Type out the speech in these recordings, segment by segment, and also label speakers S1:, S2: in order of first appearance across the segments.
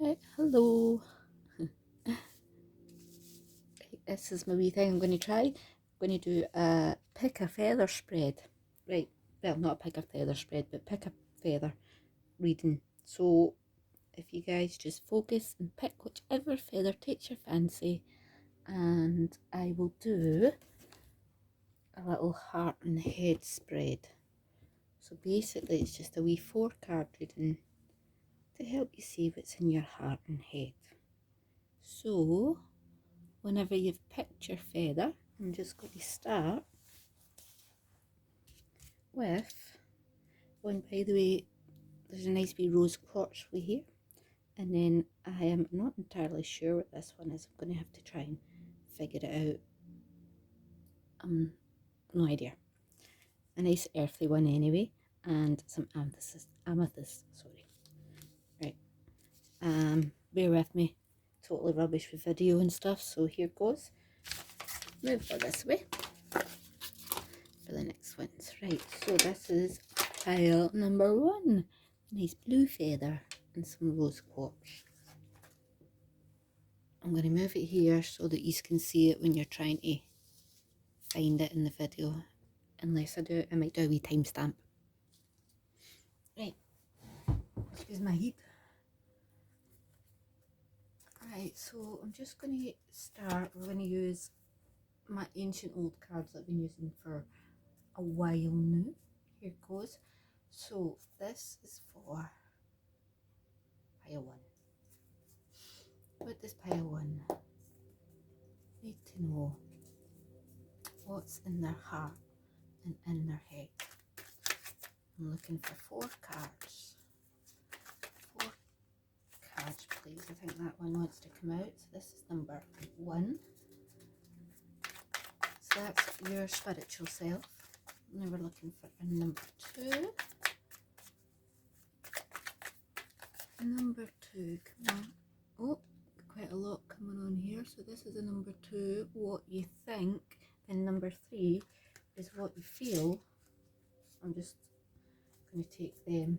S1: Right, hello. This is my wee thing I'm going to try. I'm going to do a pick a feather spread. Right, well, not a pick a feather spread, but pick a feather reading. So if you guys just focus and pick whichever feather takes your fancy, and I will do a little heart and head spread. So basically it's just a wee 4 card reading to help you see what's in your heart and head. So whenever you've picked your feather, I'm just going to start with one. By the way, there's a nice wee rose quartz way here, and then I am not entirely sure what this one is. I'm going to have to try and figure it out. No idea. A nice earthy one anyway, and some amethyst, sorry. Right, bear with me, totally rubbish with video and stuff, so here goes. Move her this way for the next ones. Right, so this is pile number 1. Nice blue feather and some rose quartz. I'm going to move it here so that you can see it when you're trying to find it in the video. Unless I do, I might do a wee timestamp. Right, excuse my heat. Right, so I'm just going to start. We're going to use my ancient old cards that I've been using for a while now. Here it goes. So this is for pile 1. What does pile 1 need to know? What's in their heart and in their head? I'm looking for 4 cards. 4 cards, please. I think that one wants to come out. So this is number 1. So that's your spiritual self. Now we're looking for a number 2. Number 2, come on. Oh, quite a lot coming on here. So this is a number 2, what you think. And number 3 is what you feel. I'm just going to take them.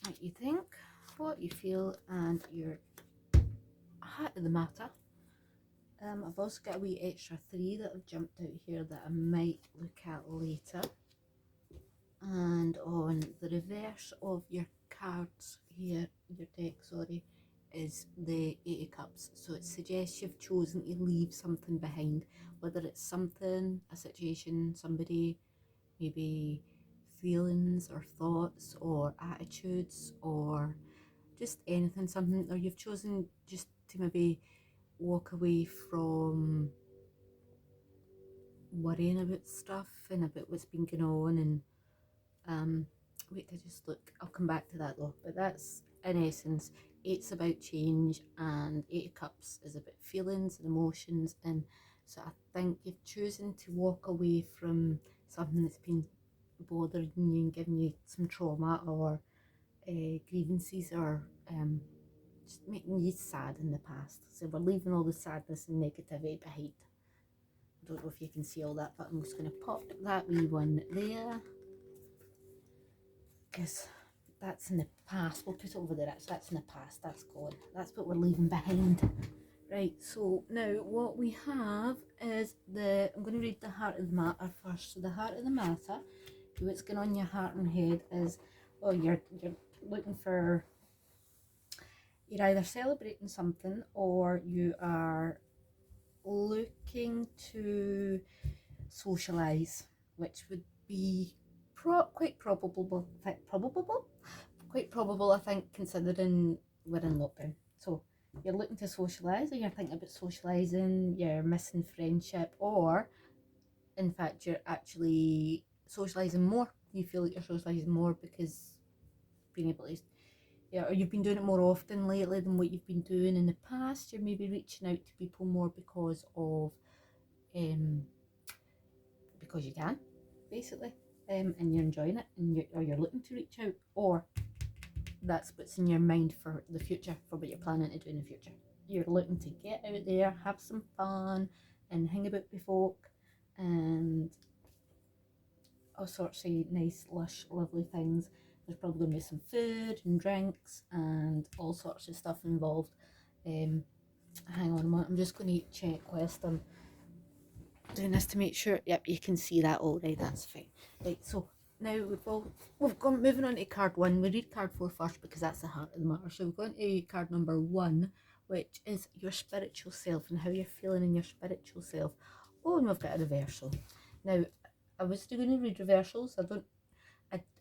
S1: What you think, what you feel, and your heart of the matter. I've also got a wee extra 3 that have jumped out here that I might look at later. And on the reverse of your cards here, your deck, sorry, is the 8 of Cups. So it suggests you've chosen to leave something behind, whether it's something, a situation, somebody, maybe feelings or thoughts or attitudes or just anything, something, or you've chosen just to maybe walk away from worrying about stuff and about what's been going on. And wait, I just look, I'll come back to that though, but that's in essence. Eight's about change, and 8 of Cups is about feelings and emotions, and so I think you've chosen to walk away from something that's been bothering you and giving you some trauma or grievances, or just making you sad in the past. So we're leaving all the sadness and negativity behind. I don't know if you can see all that, but I'm just going to pop that wee one there, because that's in the past. We'll put it over there. That's in the past. That's gone. That's what we're leaving behind. Right, so now what we have is I'm going to read the heart of the matter first. So the heart of the matter, what's going on in your heart and head is, well, you're looking for, you're either celebrating something or you are looking to socialise, which would be quite probable, I think, considering we're in lockdown. So you're looking to socialise, or you're thinking about socialising, you're missing friendship, or in fact you're actually socialising more. You feel like you're socialising more because being able to, yeah, or you've been doing it more often lately than what you've been doing in the past. You're maybe reaching out to people more because of because you can, basically, and you're enjoying it, and you're looking to reach out, or that's what's in your mind for the future, for what you're planning to do in the future. You're looking to get out there, have some fun, and hang about with folk, and all sorts of nice, lush, lovely things. there's probably going to be some food and drinks and all sorts of stuff involved. Hang on a moment, I'm just going to check whilst I'm doing this to make sure. Yep, you can see that all right, that's fine. Right, so now we've gone moving on to card 1. We read card 4 first because that's the heart of the matter. So we've gone to card number 1, which is your spiritual self and how you're feeling in your spiritual self. Oh, and we've got a reversal. Now, I was going to read reversals.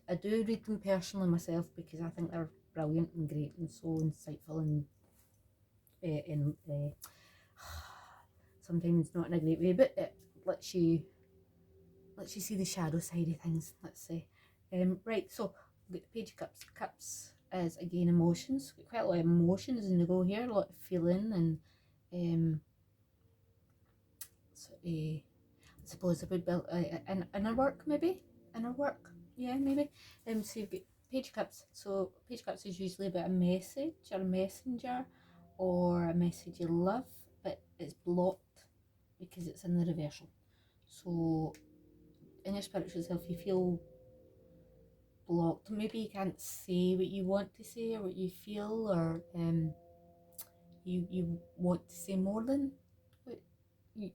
S1: I do read them personally myself because I think they're brilliant and great and so insightful and sometimes not in a great way, but it lets you see the shadow side of things, let's say. Right, so we've got the Page of Cups. Cups is again emotions. We've got quite a lot of emotions in the go here, a lot of feeling and I suppose it would build inner work, maybe inner work. Yeah, maybe. So you've got Page of Cups. So Page of Cups is usually about a message or a messenger or a message you love, but it's blocked because it's in the reversal. So in your spiritual self, you feel blocked. Maybe you can't say what you want to say or what you feel, or you want to say more than what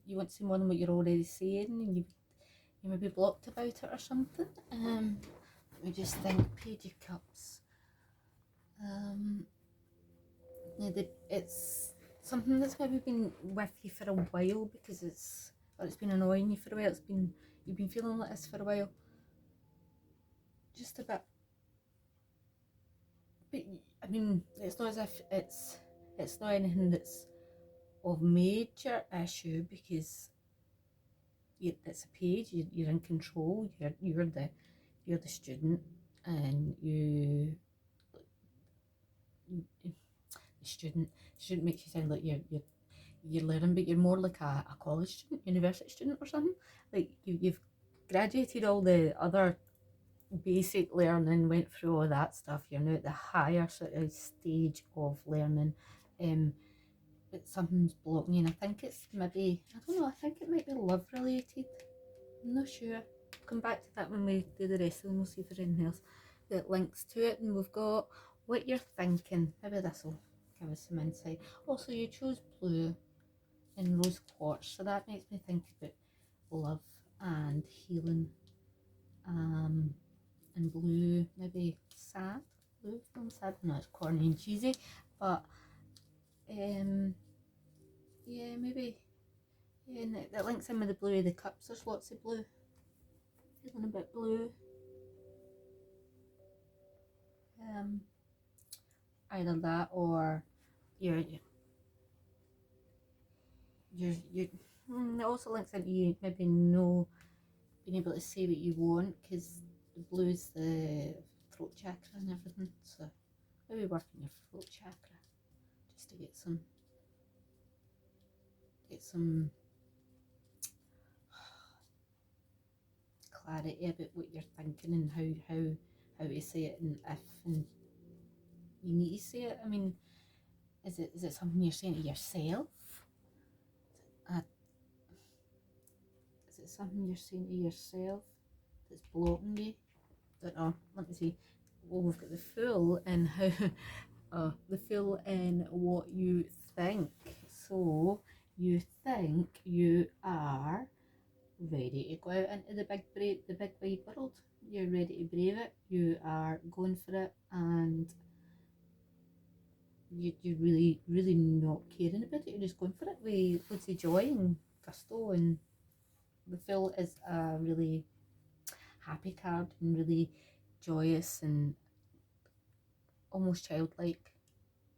S1: you want to say more than what you're already saying, and you may be blocked about it or something. Let me just think. Page of Cups. It's something that's maybe been with you for a while because it's been annoying you for a while. You've been feeling like this for a while. Just a bit. But I mean, it's not as if it's not anything that's of major issue because it's a page. You're in control. You're the student, and the student makes you sound like you're learning, but you're more like a college student, university student or something. Like you've graduated all the other basic learning, went through all that stuff. You're now at the higher sort of stage of learning. But something's blocking you, and I think it's maybe, I don't know, I think it might be love related. I'm not sure. I'll come back to that when we do the rest of them. We'll see if there's anything else that links to it. And we've got what you're thinking. Maybe this will give us some insight. Also, you chose blue and rose quartz, so that makes me think about love and healing. And blue, maybe sad. Blue from sad. No, it's corny and cheesy, but yeah, maybe. Yeah, and that links in with the blue of the cups. There's lots of blue. Feeling a bit blue. Either that or you're it also links into you maybe no being able to say what you want because the blue's the throat chakra and everything. So maybe work on your throat chakra just to get some clarity about what you're thinking and how to say it, and if and you need to say it. I mean, is it something you're saying to yourself? Is it something you're saying to yourself that's blocking you? Don't know. Let me see. Well, we've got the Fool and how the Fool and what you think. So you think you are ready to go out into the big wide world. You're ready to brave it. You are going for it, and you're really not caring about it. You're just going for it with loads of joy and gusto. And the Fool is a really happy card and really joyous and almost childlike.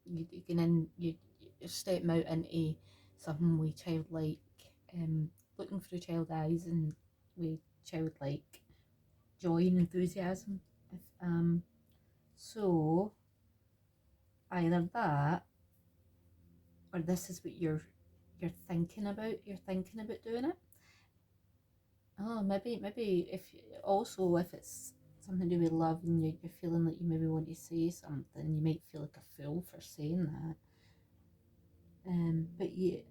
S1: You're stepping out into something with childlike, looking through child eyes and with childlike joy and enthusiasm. If, so either that or this is what you're thinking about. You're thinking about doing it. Oh, maybe if it's something to do with love and you're feeling like you maybe want to say something, you might feel like a fool for saying that. But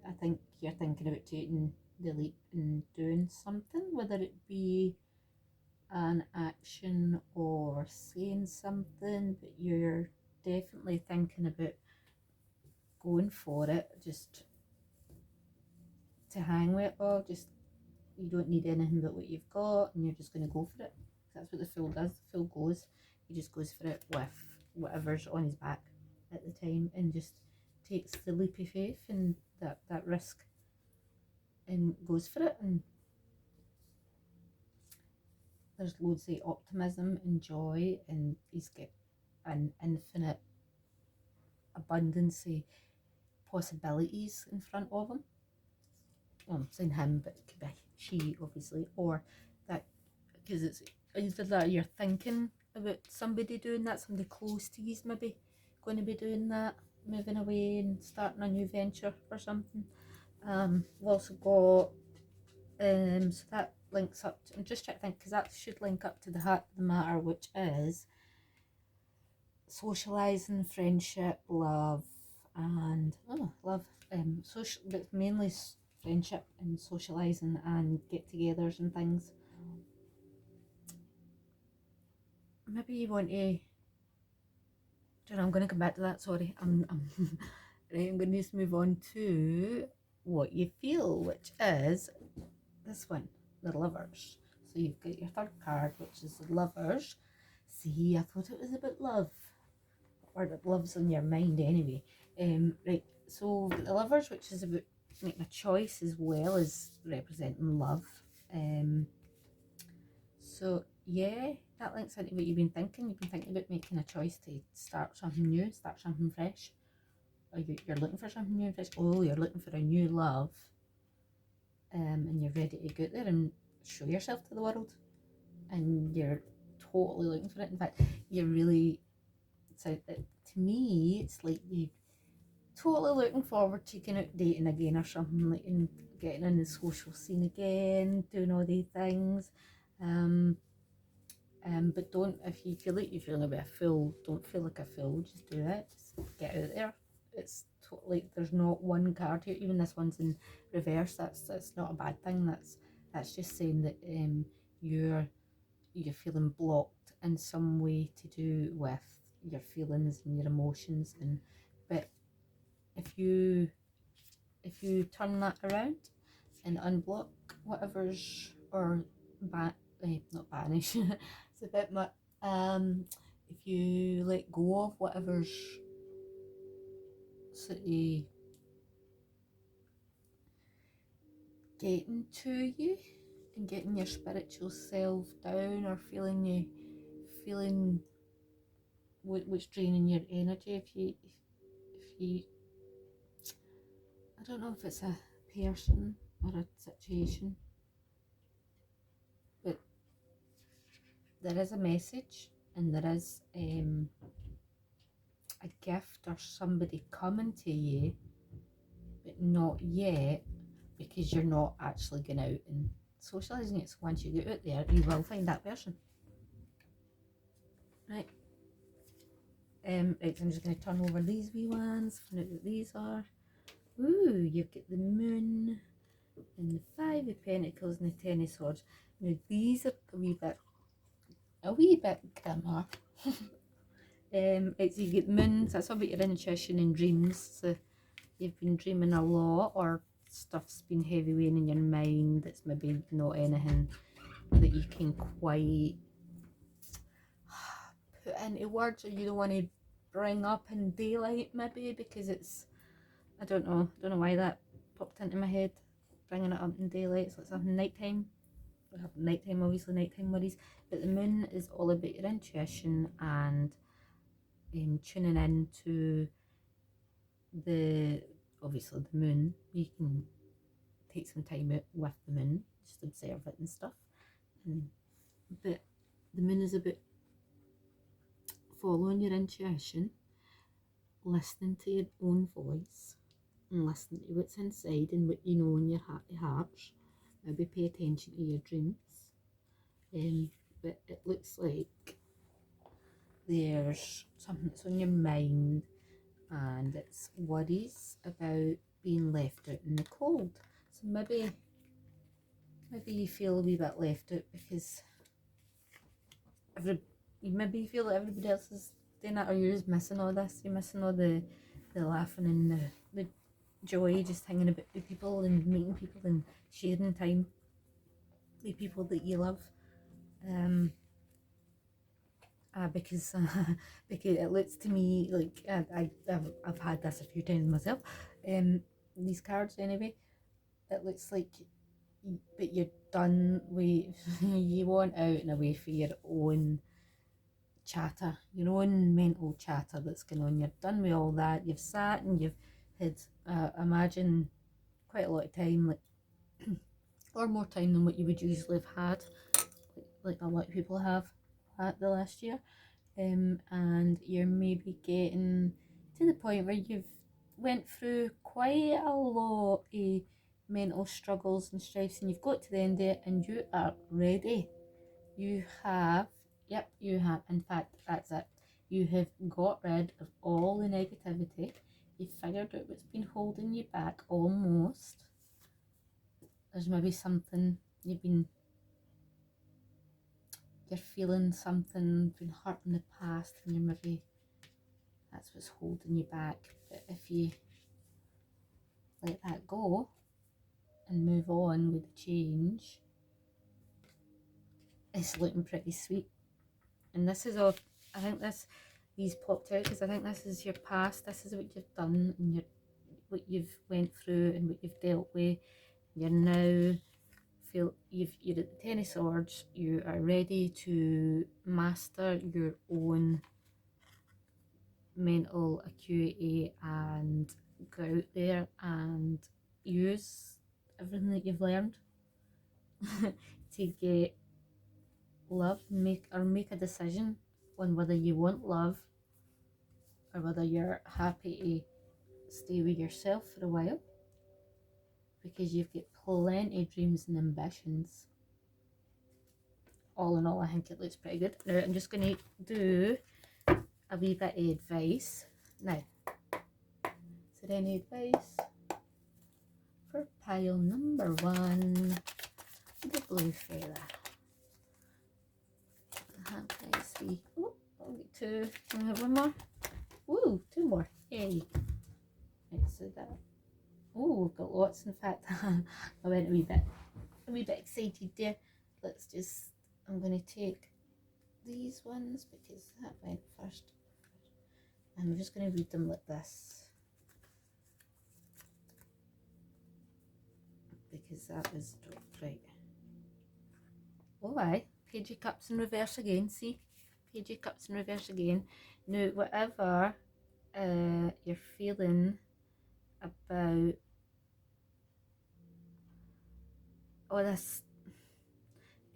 S1: I think you're thinking about taking the leap and doing something, whether it be an action or saying something, but you're definitely thinking about going for it, just to hang with it all. Just, you don't need anything but what you've got, and you're just going to go for it. That's what the Fool does. The Fool goes, he just goes for it with whatever's on his back at the time, and just takes the leap of faith and that risk, and goes for it. And there's loads of optimism and joy, and he's got an infinite abundance of possibilities in front of him. Well, I'm saying him, but it could be she, obviously, or that, because it's either that you're thinking about somebody doing that, somebody close to you maybe going to be doing that, moving away and starting a new venture or something. We've also got so that links up to, I'm just trying to think, because that should link up to the heart of the matter, which is socializing, friendship, love, and love, social, but mainly friendship and socializing and get-togethers and things. Maybe you want to, I'm going to come back to that, sorry. Right, I'm going to just move on to what you feel, which is this one, the Lovers. So you've got your third card, which is the Lovers. See, I thought it was about love, or that love's on your mind anyway. Right, so the Lovers, which is about making a choice as well as representing love. So yeah, that links into what you've been thinking. You've been thinking about making a choice to start something new, start something fresh. Or you're looking for something new and fresh. Oh, you're looking for a new love. And you're ready to go out there and show yourself to the world. And you're totally looking for it. In fact, you're really, so to me, it's like you totally looking forward to going out dating again or something, like, and getting in the social scene again, doing all these things. But don't, if you feel like you're feeling a bit of a fool, don't feel like a fool, just do it, just get out there. It's totally, there's not one card here, even this one's in reverse, that's not a bad thing, that's just saying that you're feeling blocked in some way to do with your feelings and your emotions, and but if you turn that around and unblock whatever's, or not banish, it's a bit much. If you let go of whatever's sort of getting to you and getting your spiritual self down, or feeling what's draining your energy, if you I don't know if it's a person or a situation, but there is a message, and there is a gift or somebody coming to you, but not yet, because you're not actually going out and socialising it. So once you get out there, you will find that person. Right. Right, so I'm just going to turn over these wee ones, find out what these are. Ooh, you've got the Moon and the Five of Pentacles and the Ten of Swords. Now these are a wee bit grimmer. Right, so you get the Moon, so that's all about your intuition and dreams. So you've been dreaming a lot, or stuff's been heavy weighing in your mind that's maybe not anything that you can quite put into words, or you don't want to bring up in daylight, maybe, because it's, I don't know why that popped into my head, bringing it up in daylight. So it's something nighttime. We have nighttime, obviously, nighttime worries. But the Moon is all about your intuition and tuning in to obviously the Moon. You can take some time out with the Moon, just observe it and stuff. But the Moon is about following your intuition, listening to your own voice, and listening to what's inside and what you know in your heart of hearts. Maybe pay attention to your dreams. But it looks like there's something that's on your mind, and it's worries about being left out in the cold. So maybe you feel a wee bit left out because you maybe feel that everybody else is doing that, or you're just missing all this. You're missing all the laughing and the joy, just hanging about with people and meeting people and sharing time with people that you love. Because because it looks to me like I've had this a few times myself. These cards anyway. It looks like, but you're done with. You want out and away for your own chatter, your own mental chatter that's going on. You're done with all that. You've sat and you've had, imagine, quite a lot of time, like or more time than what you would usually have had, like a lot of people have had the last year. And you're maybe getting to the point where you've went through quite a lot of mental struggles and strifes, and you've got to the end of it and you are ready. You have, yep, you have, in fact, that's it. You have got rid of all the negativity. You've figured out what's been holding you back almost. There's maybe something you're feeling something been hurt in the past, and you're maybe, that's what's holding you back. But if you let that go and move on with the change, it's looking pretty sweet. And this is all, I think these popped out because I think this is your past. This is what you've done and what you've went through and what you've dealt with. You're now you're at the Ten of Swords. You are ready to master your own mental acuity and go out there and use everything that you've learned to get love, make a decision on whether you want love or whether you're happy to stay with yourself for a while, because you've got plenty of dreams and ambitions. All in all, I think it looks pretty good. Now I'm just going to do a wee bit of advice. Now, is there any advice for pile number 1, the blue feather? Okay, see. Oh, I'll get 2. I have 1 more. Ooh, 2 more. Yay. Right, so that. Oh, we've got lots. In fact, I went a wee bit excited there. Let's just. I'm going to take these ones because that went first. And I'm just going to read them like this, because that was right. Oh, aye. Page of Cups in reverse again. See? Page of Cups in reverse again. Now, whatever you're feeling about all this,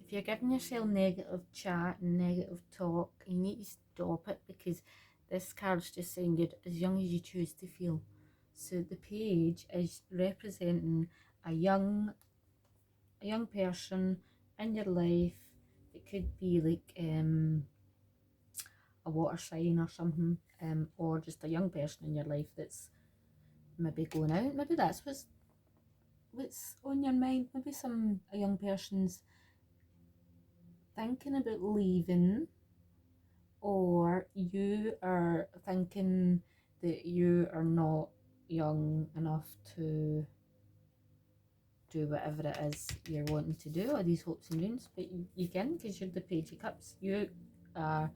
S1: if you're giving yourself negative chat and negative talk, you need to stop it, because this card's just saying you're as young as you choose to feel. So the page is representing a young person in your life. It could be like a water sign or something, or just a young person in your life that's maybe going out. Maybe that's what's on your mind. Maybe a young person's thinking about leaving, or you are thinking that you are not young enough to do whatever it is you're wanting to do, or these hopes and dreams. But you can, because you're the Page of Cups. You are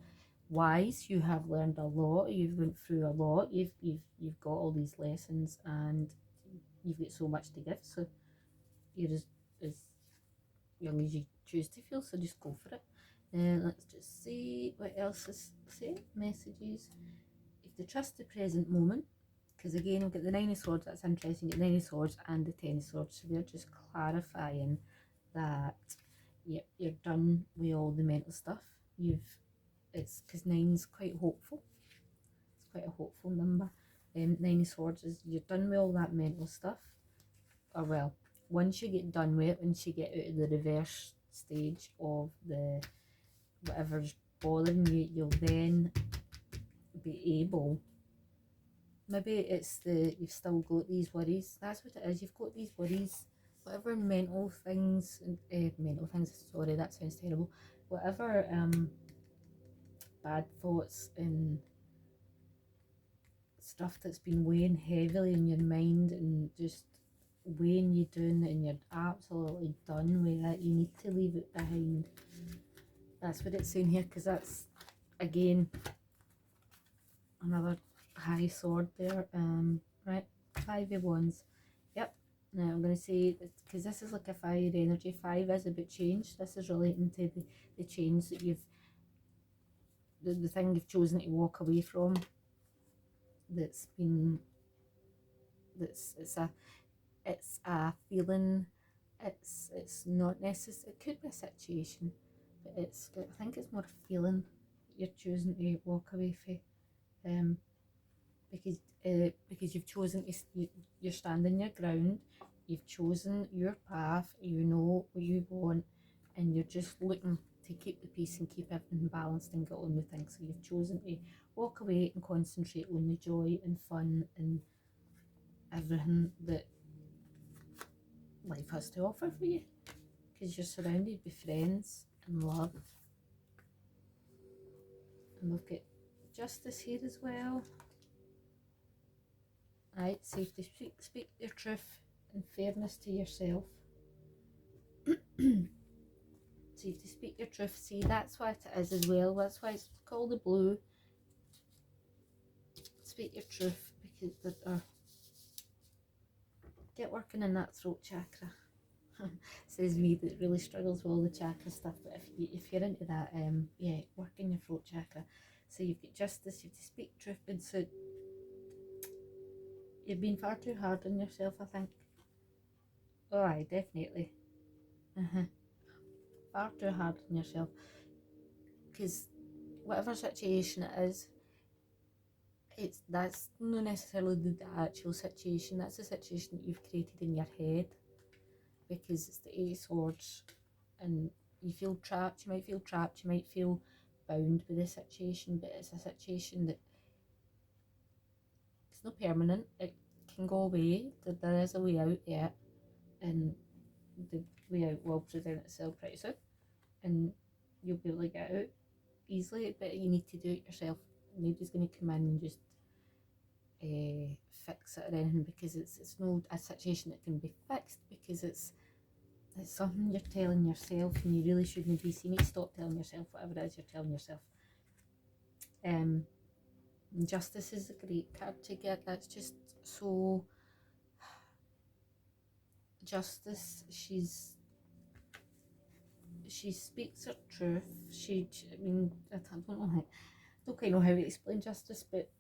S1: wise. You have learned a lot. You've went through a lot. You've got all these lessons, and you've got so much to give. So you're as young as you choose to feel. So just go for it. Let's just see what else is saying. Messages. If to trust the present moment, because again we've got the Nine of Swords. That's interesting. The Nine of Swords and the Ten of Swords. So they're just clarifying that you're done with all the mental stuff. It's because 9's quite hopeful. It's quite a hopeful number. 9 of Swords is you're done with all that mental stuff. Or well, once you get done with it, once you get out of the reverse stage of the whatever's bothering you, you'll then be able, maybe it's you've still got these worries. That's what it is. You've got these worries, whatever mental things, sorry, that sounds terrible. Whatever bad thoughts and stuff that's been weighing heavily in your mind and just weighing you down, and you're absolutely done with it. You need to leave it behind. That's what it's saying here, because that's again another high sword there. Right, 5 of Wands. Yep. Now I'm going to say, because this is like a fire energy, 5 is about change. This is relating to the change that you've, the thing you've chosen to walk away from, that's been, it's a feeling, it's not necessary, it could be a situation, but I think it's more a feeling that you're choosing to walk away from, because you've chosen to, you're standing your ground, you've chosen your path, you know what you want, and you're just looking to keep the peace and keep everything balanced and get on with things. So you've chosen to walk away and concentrate on the joy and fun and everything that life has to offer for you, because you're surrounded by friends and love. And we've got Justice here as well. Right, safe to speak your truth and fairness to yourself. Safe to speak your truth. See, that's what it is as well. That's why it's called the blue. Speak your truth, because get working in that throat chakra. Says me that really struggles with all the chakra stuff, but if you're into that, yeah, work in your throat chakra. So you've got Justice, you have to speak truth, and so you've been far too hard on yourself, I think. Oh, aye, definitely. Far too hard on yourself, because whatever situation it is, that's not necessarily the actual situation. That's a situation that you've created in your head, because it's the 8 of Swords, and you feel trapped. You might feel trapped. You might feel bound by the situation, but it's a situation that it's not permanent. It can go away. There is a way out yet, and the way out will present itself pretty soon, and you'll be able to get out easily. But you need to do it yourself. Nobody's going to come in and just fix it or anything, because it's not a situation that can be fixed, because it's something you're telling yourself, and you really shouldn't be. So you need to stop telling yourself whatever it is you're telling yourself. Justice is a great card to get. That's just so. Justice, she speaks her truth. I mean, I don't know how, don't quite know how to explain Justice, but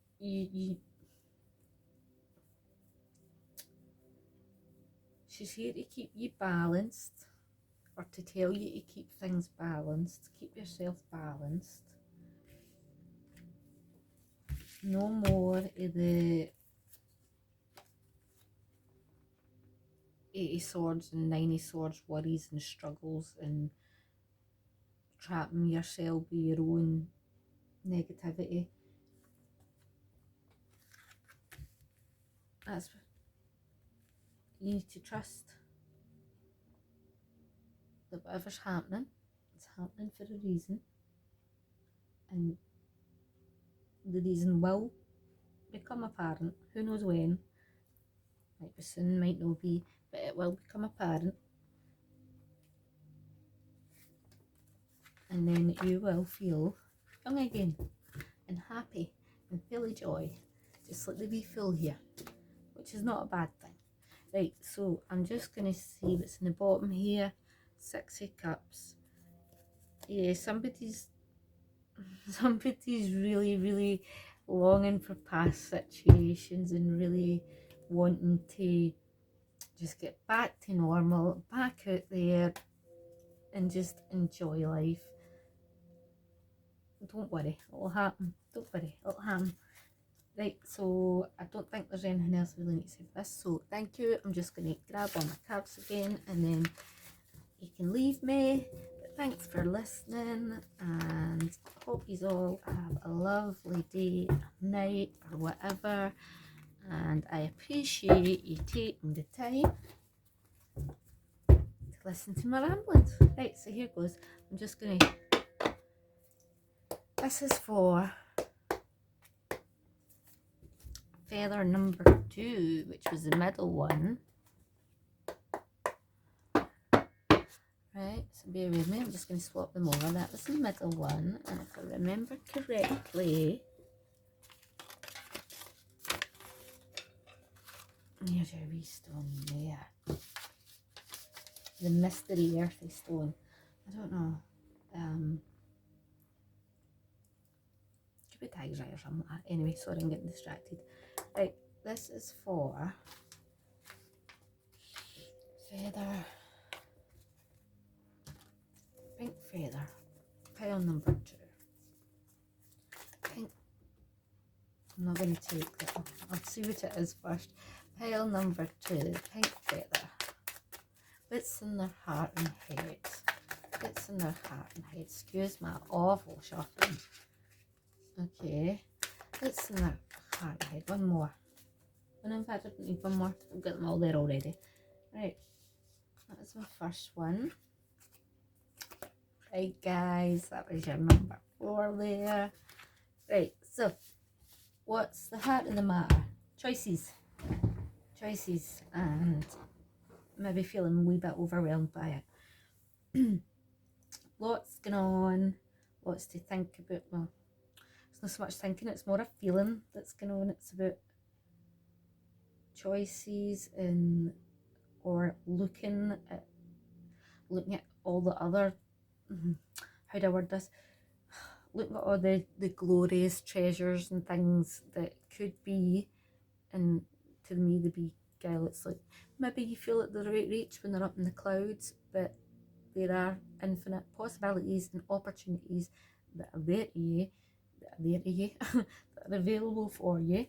S1: she's here to keep you balanced, or to tell you to keep things balanced, keep yourself balanced. No more of the 8 of Swords and 9 of Swords worries and struggles and trapping yourself with your own negativity. That's, you need to trust that whatever's happening, it's happening for a reason, and the reason will become apparent. Who knows when? Might be soon, might not be, but it will become apparent, and then you will feel young again and happy and full of joy, just like the wee fool here, which is not a bad thing. Right, so I'm just going to see what's in the bottom here. 6 of Cups. Yeah, somebody's really longing for past situations and really wanting to just get back to normal, back out there and just enjoy life. Don't worry, it'll happen. Don't worry, it'll happen. Right, so I don't think there's anything else I really need to say for this. So thank you. I'm just going to grab all my cards again, and then you can leave me. But thanks for listening, and hope you all have a lovely day, night, or whatever. And I appreciate you taking the time to listen to my ramblings. Right, so here goes. I'm just going to This is for feather number 2, which was the middle one. Right, so bear with me, I'm just going to swap them over. That was the middle one, and if I remember correctly, there's a wee stone there. The mystery earthy stone. I don't know. Could be tiger's eye or something like that. Anyway, sorry, I'm getting distracted. Right, this is for feather, pink feather, pile number 2. Pink. I'm not going to take that. I'll see what it is first. Pile number 2, pink feather. Bits in their heart and head. Bits in their heart and head. Excuse my awful shuffling. Okay. Bits in their heart and head. One more. And in fact, I don't need one more. I've got them all there already. Right. That's my first one. Right, guys. That was your number 4 there. Right. So, what's the heart of the matter? Choices. Choices. And maybe feeling a wee bit overwhelmed by it. Lots going on, lots to think about. Well, it's not so much thinking, it's more a feeling that's going on. It's about choices and or looking at all the other, how do I word this? Looking at all the glorious treasures and things that could be, and to me the bee girl, it's like maybe you feel at the right reach when they're up in the clouds, but there are infinite possibilities and opportunities that are there to you, that are available for you.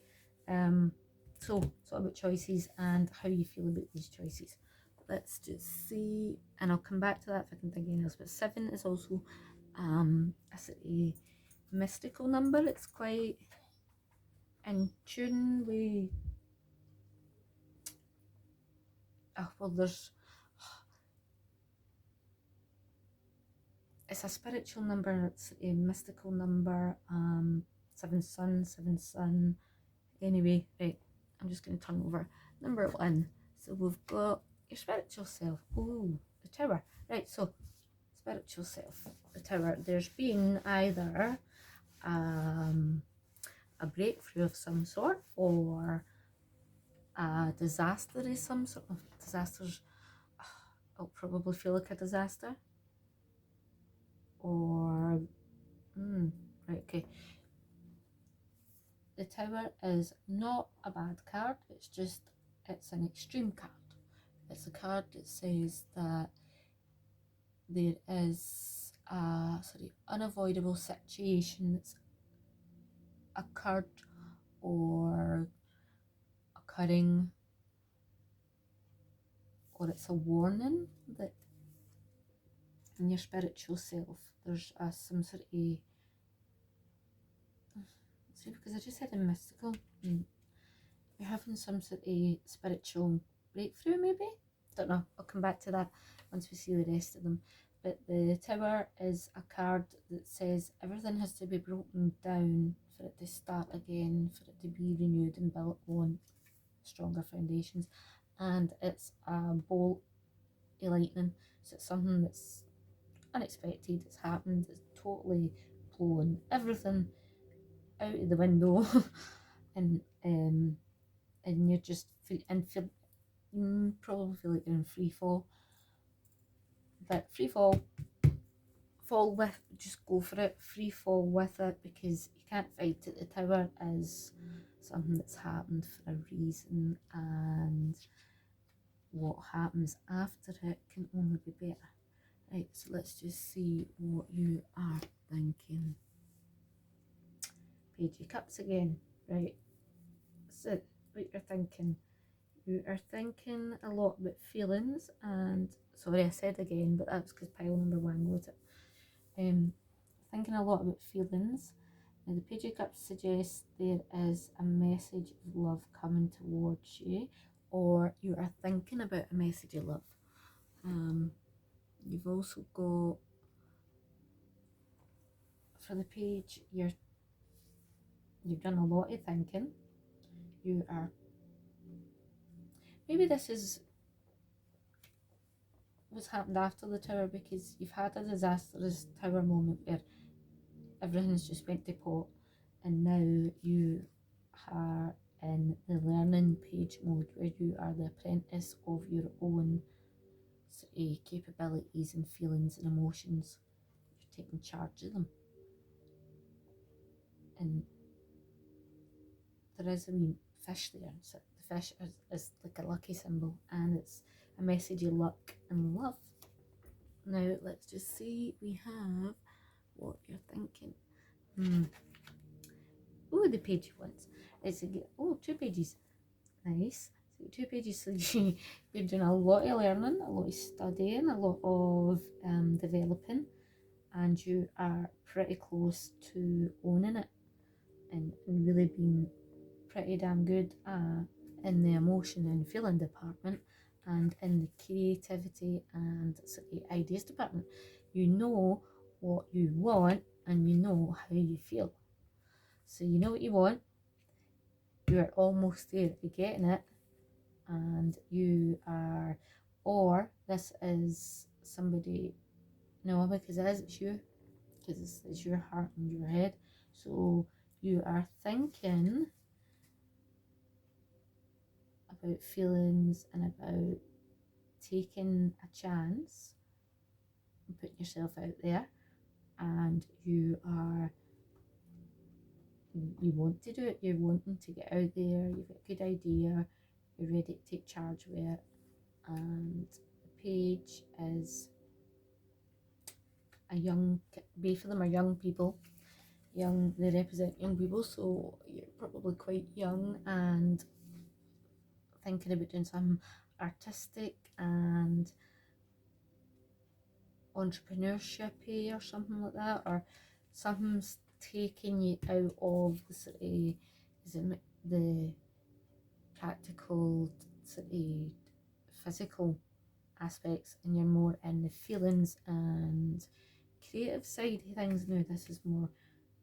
S1: So it's all about choices and how you feel about these choices. Let's just see, and I'll come back to that if I can think of anything else. But 7 is also a mystical number. It's quite in tune with, it's a spiritual number, it's a mystical number. 7 sun. Anyway, right, I'm just going to turn over number 1. So we've got your spiritual self. Ooh, the tower. Right, so spiritual self, the tower. There's been either a breakthrough of some sort, or a disaster of some sort. Disasters, I'll probably feel like a disaster. Or, right, okay. The tower is not a bad card, it's an extreme card. It's a card that says that there is a unavoidable situation that's occurred or occurring, or it's a warning that in your spiritual self there's some sort of, see, because I just said a mystical, you're having some sort of spiritual breakthrough, maybe. Don't know, I'll come back to that once we see the rest of them. But the tower is a card that says everything has to be broken down for it to start again, for it to be renewed and built on stronger foundations. And it's a bolt of lightning, so it's something that's unexpected, it's happened, it's totally blown everything out of the window. and you're just free, and probably feel like you're in free fall. But free fall with, just go for it, free fall with it, because you can't fight it. The tower is something that's happened for a reason, and what happens after it can only be better. Right, so let's just see what you are thinking. Page of Cups again. Right, so what you're thinking. You are thinking a lot about feelings, and sorry I said again, but that's because pile number 1 wrote it. Thinking a lot about feelings. Now the Page of Cups suggests there is a message of love coming towards you, or you are thinking about a message of love. You've also got for the page, you've done a lot of thinking. You are, maybe this is what's happened after the tower, because you've had a disastrous tower moment where everything's just went to pot, and now you are in the learning page mode where you are the apprentice of your own capabilities and feelings and emotions. You're taking charge of them, and there is a wee fish there. So the fish is like a lucky symbol, and it's a message of luck and love. Now let's just see, we have what you're thinking. Oh, the page once. It's a, oh, 2 pages. Nice. So 2 pages. So you're doing a lot of learning, a lot of studying, a lot of developing, and you are pretty close to owning it and really being pretty damn good in the emotion and feeling department, and in the creativity and ideas department. You know what you want, and you know how you feel. So you know what you want, you are almost there to getting it, and you are, or this is somebody, no, because it's you, because it's your heart and your head. So you are thinking about feelings and about taking a chance and putting yourself out there, and you want to do it, you're wanting to get out there, you've got a good idea, you're ready to take charge with it. And the page is a young, both of them are young people, they represent young people, so you're probably quite young and thinking about doing something artistic and entrepreneurshipy or something like that, or something's taking you out of the sort of the practical sort of physical aspects, and you're more in the feelings and creative side of things now. This is more,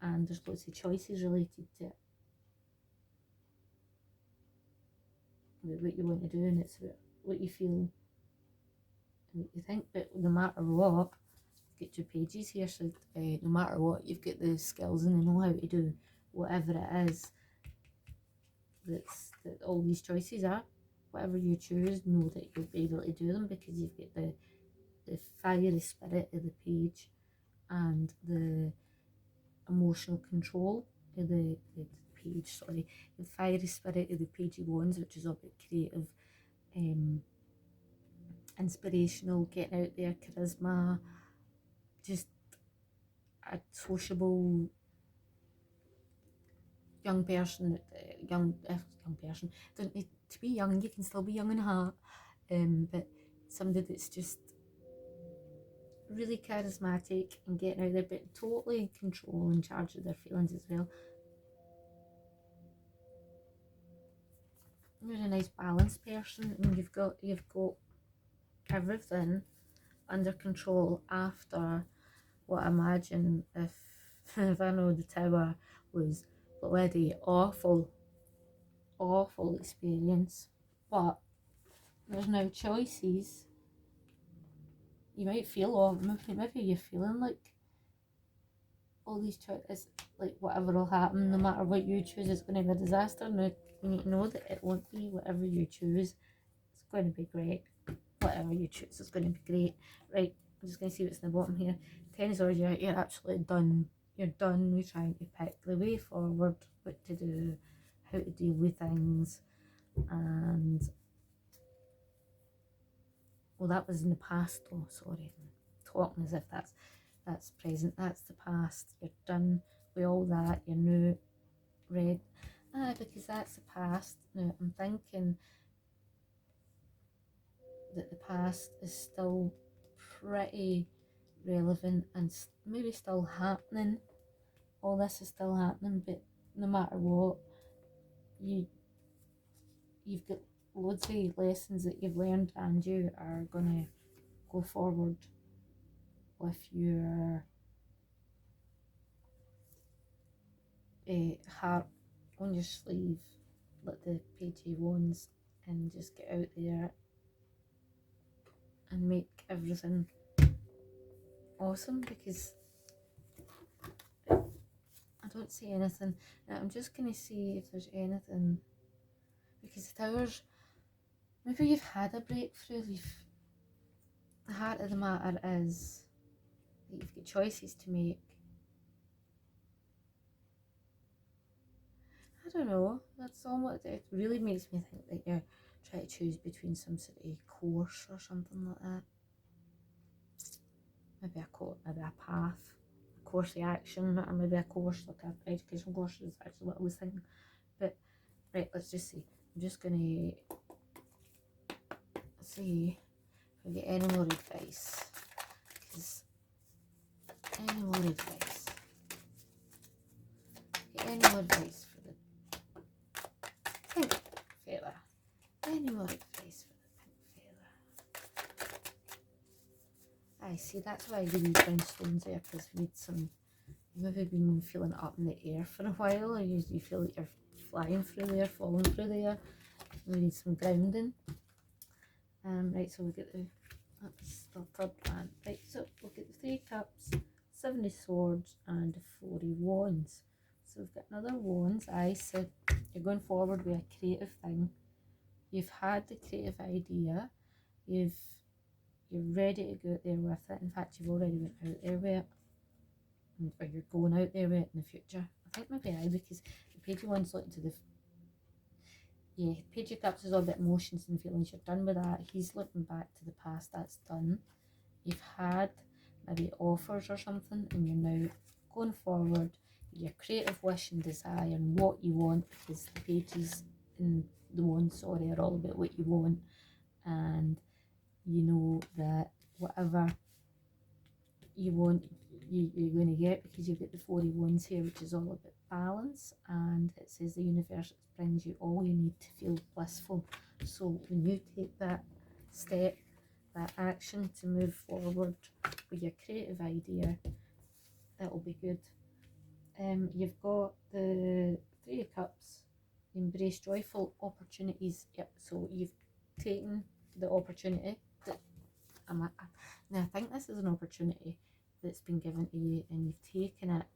S1: and there's lots of choices related to it, what you want to do, and it's about what you feel and what you think. But no matter what, get 2 pages here, so no matter what, you've got the skills and the know-how to do whatever it is that all these choices are. Whatever you choose, know that you'll be able to do them, because you've got the fiery spirit of the page and the emotional control of the page, sorry, the fiery spirit of the page of wands, which is all about creative, inspirational, getting out there, charisma, just a sociable young person, young person, don't need to be young, you can still be young in heart, but somebody that's just really charismatic and getting out there, but totally in control and charge of their feelings as well. You're a nice balanced person, and you've got everything under control after what I imagine if I know the tower was bloody awful experience, but there's no choices. You might feel, or maybe you're feeling like all these choices, like whatever will happen, no matter what you choose, it's going to be a disaster. Now you need to know that it won't be. Whatever you choose, it's going to be great. Whatever you choose is going to be great. Right, I'm just going to see what's in the bottom here. 10 of Swords, you're absolutely done. You're done with trying to pick the way forward, what to do, how to deal with things, and well, that was in the past though, sorry, I'm talking as if that's present, that's the past. You're done with all that, you're now ready, because that's the past. Now I'm thinking that the past is still pretty relevant and maybe still happening. All this is still happening, but no matter what, you've got loads of lessons that you've learned, and you are gonna go forward with your heart on your sleeve, like the Page of Wands, and just get out there and make everything awesome, because I don't see anything. Now I'm just going to see if there's anything, because the Towers, maybe you've had a breakthrough. The heart of the matter is that you've got choices to make. I don't know, that's all what it really makes me think, that you're trying to choose between some sort of course or something like that. Maybe maybe a path, a course of action, or maybe a course like an educational course is actually what I was thinking. But right, let's just see. I'm just gonna see if I get any more advice. Because any more advice? Get any more advice for the pink feather? Any more advice for the pink feather? I see, that's why you need brown stones there, because you need some. You've maybe been feeling up in the air for a while, or you feel like you're flying through there, falling through there. We need some grounding. Right, so we get that's the third one. Right, so we'll get the 3 cups, 7 of swords, and 4 of wands. So we've got another wands. So you're going forward with a creative thing. You've had the creative idea. You're ready to go out there with it. In fact, you've already went out there with it, or you're going out there with it in the future. I think maybe because the Page of Wands looking to the Page of Cups is all about emotions and feelings. You're done with that. He's looking back to the past. That's done. You've had maybe offers or something, and you're now going forward. Your creative wish and desire and what you want, because the pages in the Wands, sorry, are all about what you want, and you know that whatever you want, you're going to get, because you've got the 4 of Wands here, which is all about balance, and it says the universe brings you all you need to feel blissful. So when you take that step, that action to move forward with your creative idea, it'll be good. You've got the 3 of Cups, embrace joyful opportunities. Yep, so you've taken the opportunity that now I think this is an opportunity that's been given to you, and you've taken it,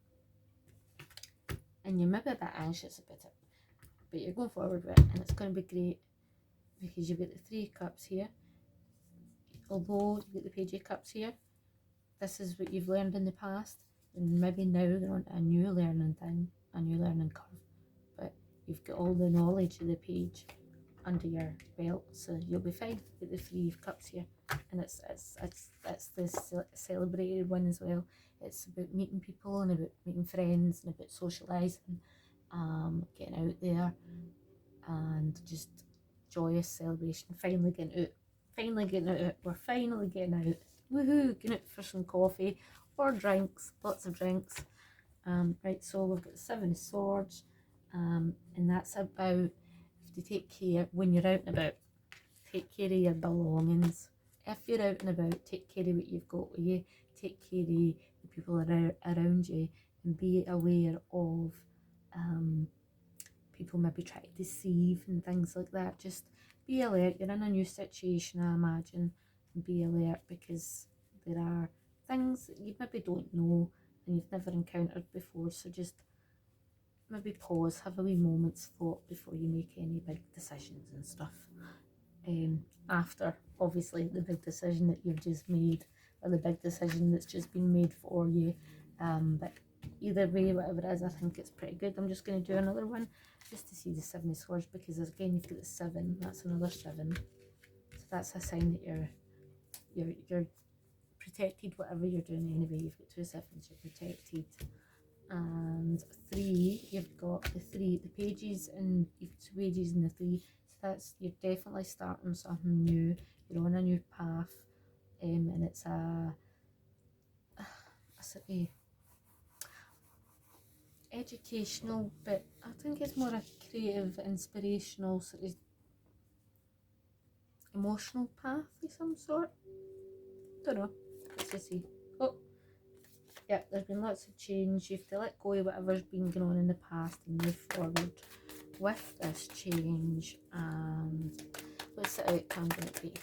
S1: and you're maybe a bit anxious about it, but you're going forward with it, and it's going to be great, because you've got the 3 of Cups here. Although you've got the Page of Cups here, this is what you've learned in the past, and maybe now you're on a new learning thing, a new learning curve, but you've got all the knowledge of the page under your belt, so you'll be fine with the 3 of Cups here. And it's the celebrated one as well. It's about meeting people and about meeting friends and about socialising, getting out there, and just joyous celebration. Finally getting out. We're finally getting out. Woohoo! Getting out for some coffee or drinks. Lots of drinks. Right, so we've got the 7 of Swords, and that's about to take care when you're out and about. Take care of your belongings. If you're out and about, take care of what you've got with you. Take care of the people around you, and be aware of people maybe try to deceive and things like that. Just be alert. You're in a new situation, I imagine, and be alert, because there are things that you maybe don't know and you've never encountered before. So just maybe pause, have a wee moment's thought before you make any big decisions and stuff. After obviously the big decision that you've just made, or the big decision that's just been made for you, but either way, whatever it is, I think it's pretty good. I'm just going to do another one just to see the 7 of Swords, because again you've got the 7, that's another 7, so that's a sign that you're protected, whatever you're doing anyway. You've got 2 sevens, you're protected. And 3, you've got the pages, and you've 2 pages and the 3, so that's, you're definitely starting something new. You're on a new path, and it's a sort of educational, but I think it's more a creative, inspirational, sort of emotional path of some sort. Don't know. Let's just see. Oh, Yep, there's been lots of change. You have to let go of whatever's been going on in the past and move forward with this change. And what's the outcome going to be?